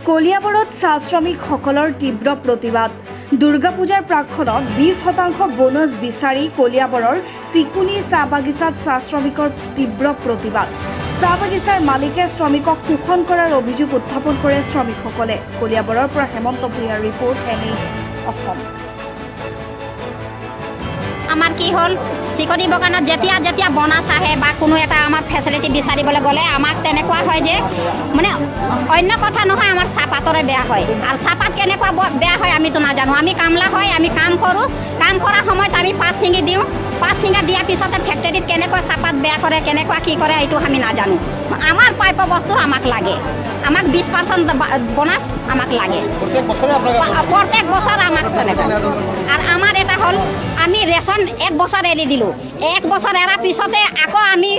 কলিয়াবৰত চাহ শ্ৰমিকসকলৰ তীব্ৰ প্ৰতিবাদ। দুৰ্গা পূজাৰ প্ৰাকক্ষণত 20% বোনাছ বিচাৰি কলিয়াবৰৰ চিকুনি চাহ বাগিচাত চাহ শ্ৰমিকৰ তীব্ৰ প্ৰতিবাদ। চাহ বাগিচাৰ মালিকে শ্ৰমিকক শোষণ কৰাৰ অভিযোগ উত্থাপন কৰে শ্ৰমিকসকলে। কলিয়াবৰৰ পৰা হেমন্ত ভূঞাৰ ৰিপৰ্ট NH অসম। আমাৰ কি হ'ল চিকনি বাগানত যেতিয়া বনাছ আহে বা কোনো এটা আমাৰ ফেচিলিটি বিচাৰিবলৈ গ'লে আমাক তেনেকুৱা হয় যে মানে অন্য কথা নহয়, আমাৰ চাহপাতৰে বেয়া হয়। আৰু চাহপাত কেনেকুৱা বেয়া হয় আমিতো নাজানো। আমি কামলা হয়, আমি কাম কৰোঁ, কাম কৰাৰ সময়ত আমি পাঁচ ছিঙি দিওঁ। পাঁচ ছিঙা দিয়াৰ পিছতে ফেক্টৰীত কেনেকুৱা চাহপাত বেয়া কৰে, কেনেকুৱা কি কৰে এইটো আমি নাজানো। আমাৰ প্ৰাপ্য বস্তু আমাক লাগে, আমাক 20% বোনাছ আমাক লাগে প্ৰত্যেক বছৰ আমাক তেনেকুৱা। আৰু আমাৰ এটা হ'ল আমি ৰেচন 1 বছৰ এৰি দিলোঁ। 1 বছৰ এৰাৰ পিছতে আকৌ আমি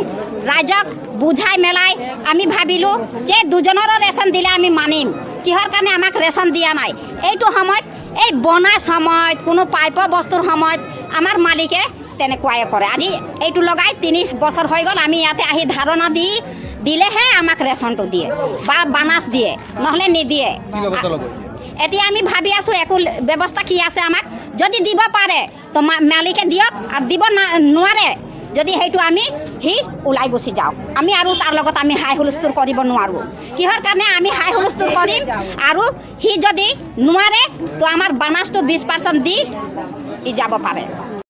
ৰাইজক বুজাই মেলাই আমি ভাবিলোঁ যে দুজনৰো ৰেচন দিলে আমি মানিম। কিহৰ কাৰণে আমাক ৰেচন দিয়া নাই? এইটো সময়ত এই বনাছ সময়ত কোনো প্ৰাপ্য বস্তুৰ সময়ত আমাৰ মালিকে তেনেকুৱাই কৰে। আজি এইটো লগাই 3 বছৰ হৈ গ'ল। আমি ইয়াতে আহি ধাৰণা দিলেহে আমাক ৰেচনটো দিয়ে বা বানাছ দিয়ে, নহ'লে নিদিয়ে। এতিয়া আমি ভাবি আছোঁ একো ব্যৱস্থা কি আছে আমাক যদি দিব পাৰে তো মালিকে দিয়ক, আৰু দিব নোৱাৰে যদি সেইটো আমি ওলাই গুচি যাওঁ। আমি আৰু তাৰ লগত আমি হাই হুলস্থুল কৰিব নোৱাৰোঁ। কিহৰ কাৰণে আমি হাই হুলস্থুল কৰিম? আৰু সি যদি নোৱাৰে তো আমাৰ বানাছটো 20% দি যাব পাৰে।